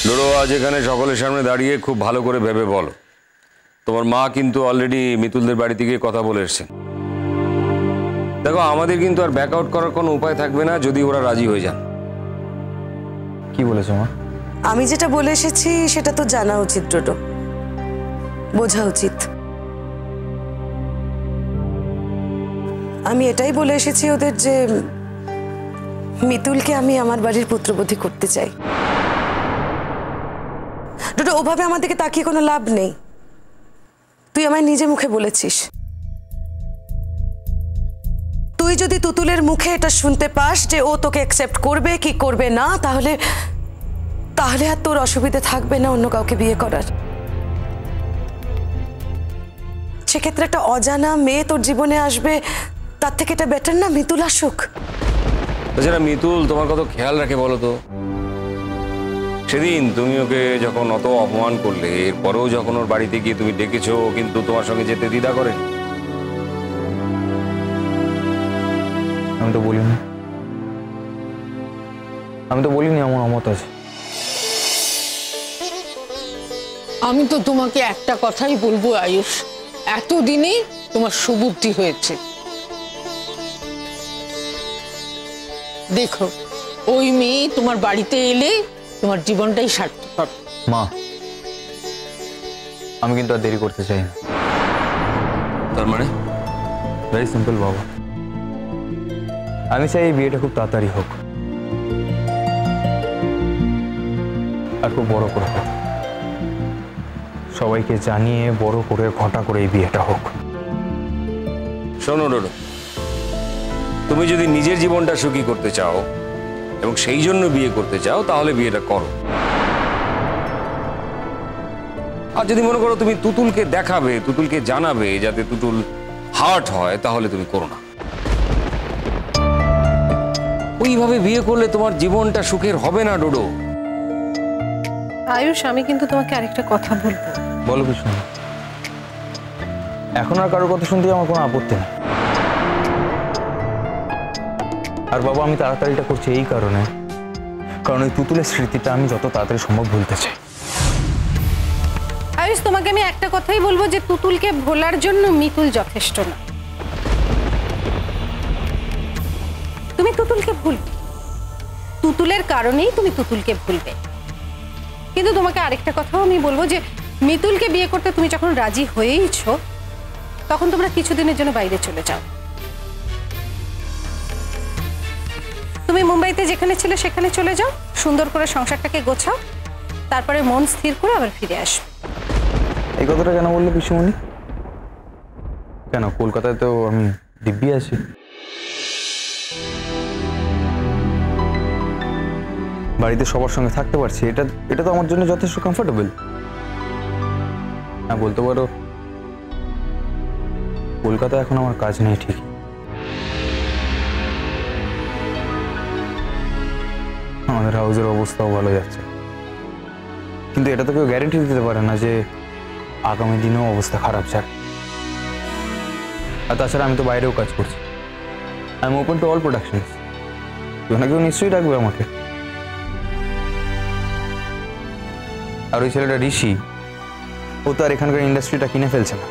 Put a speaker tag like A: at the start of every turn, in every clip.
A: ডোডো, আজ এখানে সকলের সামনে দাঁড়িয়ে খুব ভালো করে ভেবে বলো, তোমার মা কিন্তু অলরেডি মিতুলদের বাড়িতে গিয়ে কথা বলে এসেছেন। দেখো, আমাদের কিন্তু আর ব্যাক আউট করার কোনো উপায় থাকবে না যদি ওরা রাজি হয়ে যান।
B: কি বলেছো মা?
C: আমি যেটা বলে এসেছি সেটা তো জানা উচিত ডোডো, বোঝা উচিত। আমি এটাই বলে এসেছি ওদের যে মিতুলকে আমি আমার বাড়ির পুত্রবধূ করতে চাই। ডোডো, ওভাবে আমার দিকে তাকিয়ে কোনো লাভ নেই। তুই আমায় নিজে মুখে বলেছিস, তুই যদি তুতুলের মুখে এটা শুনতে পাস যে ও তোকে অ্যাকসেপ্ট করবে কি করবে না, তাহলে তাহলে আর তোর অসুবিধা থাকবে না অন্য কাউকে বিয়ে করার। সেক্ষেত্রে একটা অজানা মেয়ে তোর জীবনে আসবে, তার থেকে এটা বেটার না মিতুল আসুক।
A: তাছাড়া মিতুল তোমার কত খেয়াল রাখে বলো তো। সেদিন তুমি ওকে যখন অত অপমান করলে, এরপরেও যখন ওর বাড়িতে গিয়ে তুমি ডেকেছো, কিন্তু তোমার সঙ্গে যেতে দ্বিধা করে।
B: আমি তো বলিনি আমার অমত আছে।
D: আমি তো তোমাকে একটা কথাই বলবো আয়ুষ, এতদিনে তোমার সুবুদ্ধি হয়েছে। দেখো, ওই মেয়ে তোমার বাড়িতে এলে তোমার জীবনটাই সার্থক হবে।
B: মা, আমি কিন্তু আর দেরি করতে চাই না।
A: তার মানে?
B: ভেরি সিম্পল বাবা, আমি চাই এই বিয়েটা খুব তাড়াতাড়ি হোক, আর খুব বড় করে হোক। সবাইকে জানিয়ে বড় করে ঘটা করে এই বিয়েটা হোক।
A: শোনো ডোডো, তুমি যদি নিজের জীবনটা সুখী করতে চাও এবং সেই জন্য বিয়ে করতে চাও, তাহলে বিয়েটা করো। আর যদি মনে করো তুমি তুতুলকে দেখাবে, তুতুলকে জানাবে যাতে তুতুল হার্ট হয়, তাহলে তুমি করো না। ওইভাবে বিয়ে করলে তোমার জীবনটা সুখের হবে না ডোডো।
E: আয়ুষ, আমি কিন্তু তোমাকে আরেকটা কথা বলবো।
B: বলো কিছু না, এখন আর কারোর কথা শুনতে আমার কোনো আপত্তি নেই। আর বাবা, আমি তাড়াতাড়িটা করছি এই কারণে, কারণ ওই তুতুলের স্মৃতিটা আমি যত তাড়াতাড়ি সম্ভব ভুলতে চাই।
E: আয়ুষ, তোমাকে আমি একটা কথাই বলবো যে তুতুলকে ভোলার জন্য মিতুল যথেষ্ট না। তুমি তুতুলকে ভুলবে, তুতুলের কারণেই তুমি তুতুলকে ভুলবে। কিন্তু তোমাকে আরেকটা কথাও আমি বলবো যে মিতুলকে বিয়ে করতে তুমি যখন রাজি হয়েইছো, তখন তোমরা কিছুদিনের জন্য বাইরে চলে যাও। তুমি মুম্বাইতে যেখানে ছিলে সেখানে চলে যাও, সুন্দর করে সংসারটাকে গোছাও, তারপরে মন স্থির করে আবার ফিরে আসবে।
B: এই কথাটা কেন বললে পিসুমণি? কেন, কলকাতায় তো আমি দিব্যি আছি। বাড়িতে সবার সঙ্গে থাকতে পারছি, এটা তো আমার জন্য যথেষ্ট কমফোর্টেবল। হ্যাঁ, বলতে পারো কলকাতায় এখন আমার কাজ নেই ঠিকই, আমাদের হাউসের অবস্থাও ভালো যাচ্ছে, কিন্তু এটা তো কেউ গ্যারেন্টি দিতে পারে না যে আগামী দিনেও অবস্থা খারাপ যাক। আর তাছাড়া আমি তো বাইরেও কাজ করছি, I am open to all productions, কেউ না কেউ নিশ্চয়ই রাখবে আমাকে। আর ওই ছেলেটা ঋষি, ও তো আর এখানকার ইন্ডাস্ট্রিটা কিনে ফেলছে না,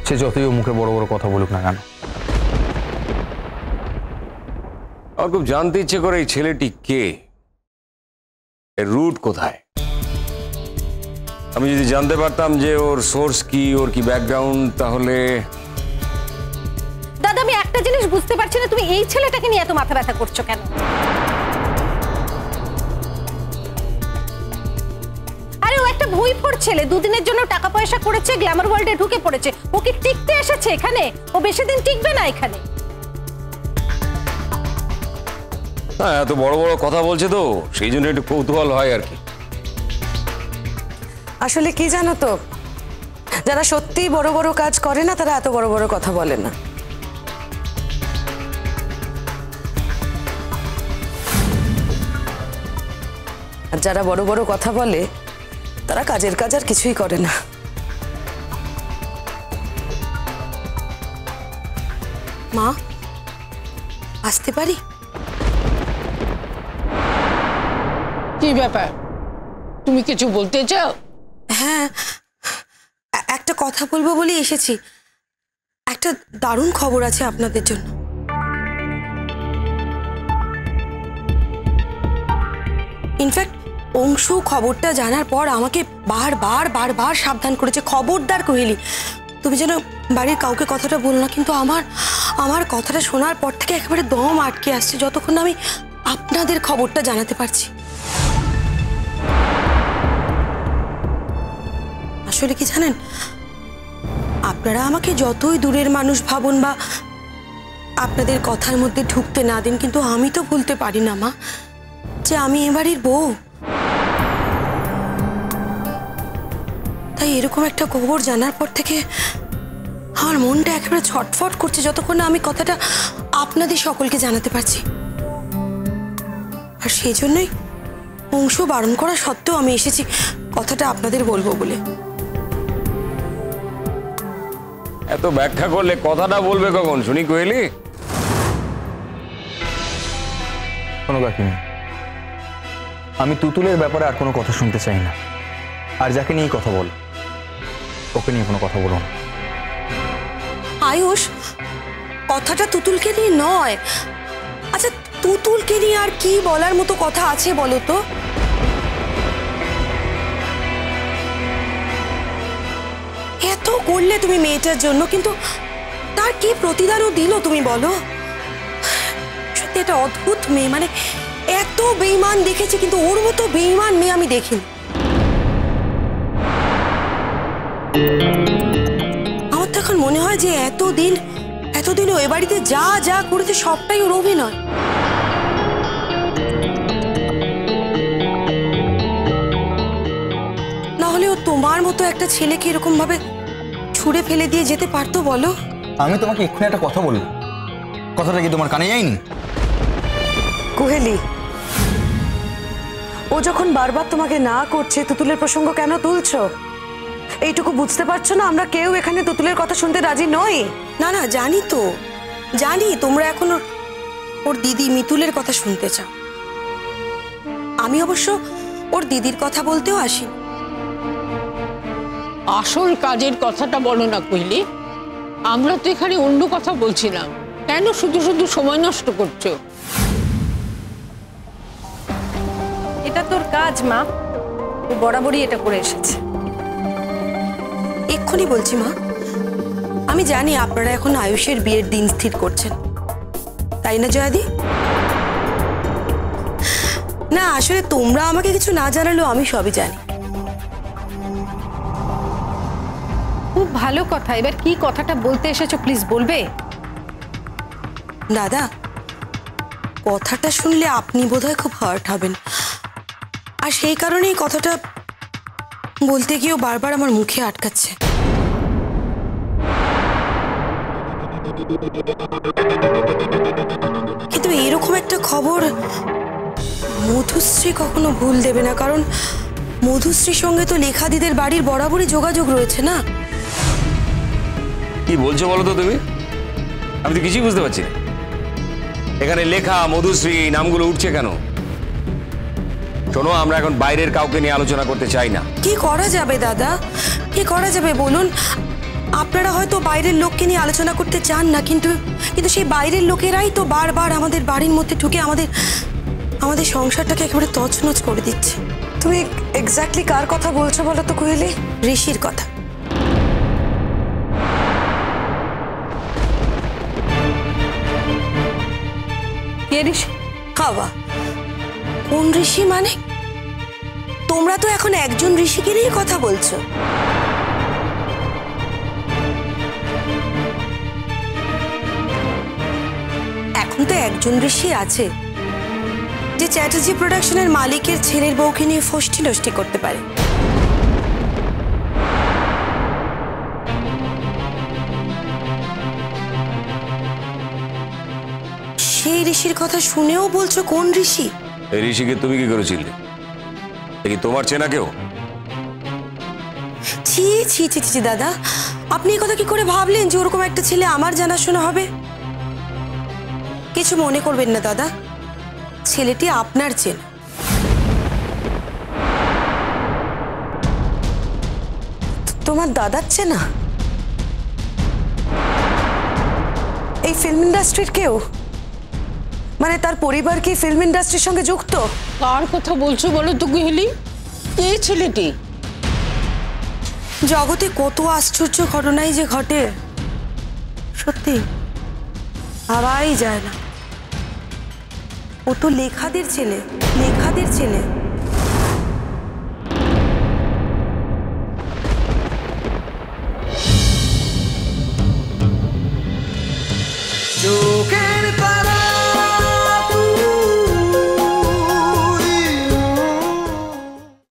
B: সে যতই ও মুখে বড় বড় কথা বলুক না কেন।
A: আমার খুব জানতে ইচ্ছে করে এই ছেলেটি কে, এর রুট কোথায়। আমি যদি জানতে পারতাম যে ওর সোর্স কি, ওর কি ব্যাকগ্রাউন্ড, তাহলে।
E: দাদা, আমি একটা জিনিস বুঝতে পারছি না, তুমি এই ছেলেটাকে নিয়ে এত মাথা ব্যথা করছো কেন? আরে ও একটা ভুঁইফোর ছেলে, দুদিনের জন্য টাকা পয়সা করেছে, গ্ল্যামার ওয়ার্ল্ডে ঢুকে পড়েছে। ও কি টিকতে এসেছে এখানে? ও বেশি দিন টিকবে না এখানে।
A: হ্যাঁ, এত বড় বড় কথা বলছে তো সেই জন্য একটু কৌতূহল হয় আর কি।
C: আসলে কি জানো তো, যারা সত্যি বড় বড় কাজ করে না তারা এত বড় বড় কথা বলে না। আর যারা বড় বড় কথা বলে তারা কাজের কাজ আর কিছুই করে না। মা, আসতে পারি?
D: কি ব্যাপার, তুমি কিছু বলতে চাও?
C: হ্যাঁ, একটা কথা বলবো বলে এসেছি। একটা দারুণ খবর আছে আপনাদের জন্য। ইনফ্যাক্ট অংশু খবরটা জানার পর আমাকে বারবার সাবধান করেছে, খবরদার কোহেলি তুমি যেন বাড়ির কাউকে কথাটা বলো না। কিন্তু আমার কথাটা শোনার পর থেকে একেবারে দম আটকে আসছে যতক্ষণ না আমি আপনাদের খবরটা জানাতে পারছি। আসলে কি জানেন, আপনারা আমাকে যতই দূরের মানুষ ভাবুন বা আপনাদের কথার মধ্যে ঢুকতে না দিন, কিন্তু আমি তো ভুলতে পারি না মা যে আমি এ বাড়ির বউ। তাই এরকম একটা খবর জানার পর থেকে আমার মনটা একেবারে ছটফট করছে যতক্ষণ না আমি কথাটা আপনাদের সকলকে জানাতে পারছি। আর সেই জন্যই অংশ বারণ করা সত্ত্বেও আমি এসেছি কথাটা আপনাদের বলবো বলে।
A: এত ব্যাখ্যা করলে কথাটা বলবে কখন শুনি কোহেলি?
B: কোনো কাকিনি, আমি তুতুলের ব্যাপারে আর কোনো কথা শুনতে চাই না। আর যাকে নিয়ে কথা বল, ওকে নিয়ে কোনো কথা বলো না।
C: আয়ুষ, কথাটা তুতুলকে নিয়ে নয়। আচ্ছা, তুতুলকে নিয়ে আর কি বলার মতো কথা আছে বলো তো? এত করলে তুমি মেয়েটার জন্য, কিন্তু তার কি প্রতিদানও দিল তুমি বলো? সত্যি এটা অদ্ভুত মেয়ে, মানে এত বেঈমান দেখেছি কিন্তু ওর মতো বেঈমান মেয়ে আমি দেখিনি। আমার তো এখন মনে হয় যে এতদিন ও এ বাড়িতে যা করেছে সবটাই ওর অভিনয়। না হলে ও তোমার মতো একটা ছেলেকে এরকম ভাবে ছুঁড়ে ফেলে দিয়ে যেতে পারতো বলো?
B: আমি তোমাকে এক্ষুনি একটা কথা বলবো, কথাটা কি তোমার কানে যায়নি?
C: কোহেলি, ও যখন বারবার তোমাকে না করছে, তুতুলের প্রসঙ্গ কেন তুলছো? এইটুকু বুঝতে পারছো না আমরা কেউ এখানে তুতুলের কথা শুনতে রাজি নই? না জানি তো, জানি তোমরা এখন ওর দিদি মিতুলের কথা শুনতে চাও। আমি অবশ্য ওর দিদির কথা বলতেও আসি।
D: আসল কাজের কথাটা বলো না কোহেলি। আমরা তো এখানে অন্য কথা বলছিলাম, কেন শুধু সময় নষ্ট করছো?
E: এটা তোর কাজ মা, ও বরাবরই এটা করে এসেছে।
C: এক্ষুনি বলছি মা, আমি জানি আপনারা এখন আয়ুষের বিয়ের দিন স্থির করছেন, তাই না জয়াদি? না আসলে তোমরা আমাকে কিছু না জানালেও আমি সবই জানি।
E: খুব ভালো কথা, এবার কি কথাটা বলতে এসেছো প্লিজ বলবে?
C: দাদা, কথাটা শুনলে আপনি বোধহয় খুব হার্ট হবেন, আর সেই কারণেই কথাটা বলতে গিয়েও বারবার আমার মুখে আটকাচ্ছে। কিন্তু এরকম একটা খবর মধুশ্রী কখনো ভুল দেবে না, কারণ মধুশ্রীর সঙ্গে তো লেখাদিদের বাড়ির বরাবরই যোগাযোগ রয়েছে না।
A: কি বলছো বলো তো তুমি? আমি তো কিছুই বুঝতে পারছি না। এখানে লেখা মধুশ্রী এই নামগুলো উঠছে কেন? শোনো, আমরা এখন বাইরের কাউকে নিয়ে আলোচনা করতে চাই না।
C: কি করা যাবে দাদা, কি করা যাবে বলুন? আপনারা হয়তো বাইরের লোককে নিয়ে আলোচনা করতে চান না, কিন্তু সেই বাইরের লোকেরাই তো বারবার আমাদের বাড়ির মধ্যে ঢুকে আমাদের সংসারটাকে একেবারে তছনছ করে দিচ্ছে। তুমি এক্স্যাক্টলি কার কথা বলছো বলো তো কোহেলি? ঋষির কথা।
E: কে ঋষি?
C: খাওয়া কোন ঋষি? মানে তোমরা তো এখন একজন ঋষিকে নিয়ে কথা বলছো। এখন তো একজন ঋষি আছে যে চ্যাটার্জি প্রোডাকশনের মালিকের ছেলের বউকে নিয়ে ফষ্টি নষ্টি করতে পারে। সেই ঋষির কথা শুনেও বলছো কোন ঋষি?
A: এই ঋষিকে তুমি কি করেছিলে? কি তোমার চেনা কেউ?
C: ছি ছি ছি ছি দাদা, আপনি এই কথা কি করে ভাবলেন যে ওরকম একটা ছেলে আমার জানাশোনা হবে? কিছু মনে করবেন না দাদা, ছেলেটি আপনার চেনা। তোমার দাদার চেনা? এই ফিল্ম ইন্ডাস্ট্রির কেউ? মানে তার পরিবার কি ফিল্ম ইন্ডাস্ট্রির সঙ্গে যুক্ত?
D: কার কথা বলছো বলো তো কুহেলি? কে ছেলেটি?
C: জগতে কত আশ্চর্য ঘটনাই যে ঘটে, সত্যি ভাবাই যায় না। ও তো লেখাদের ছেলে, লেখাদের ছেলে।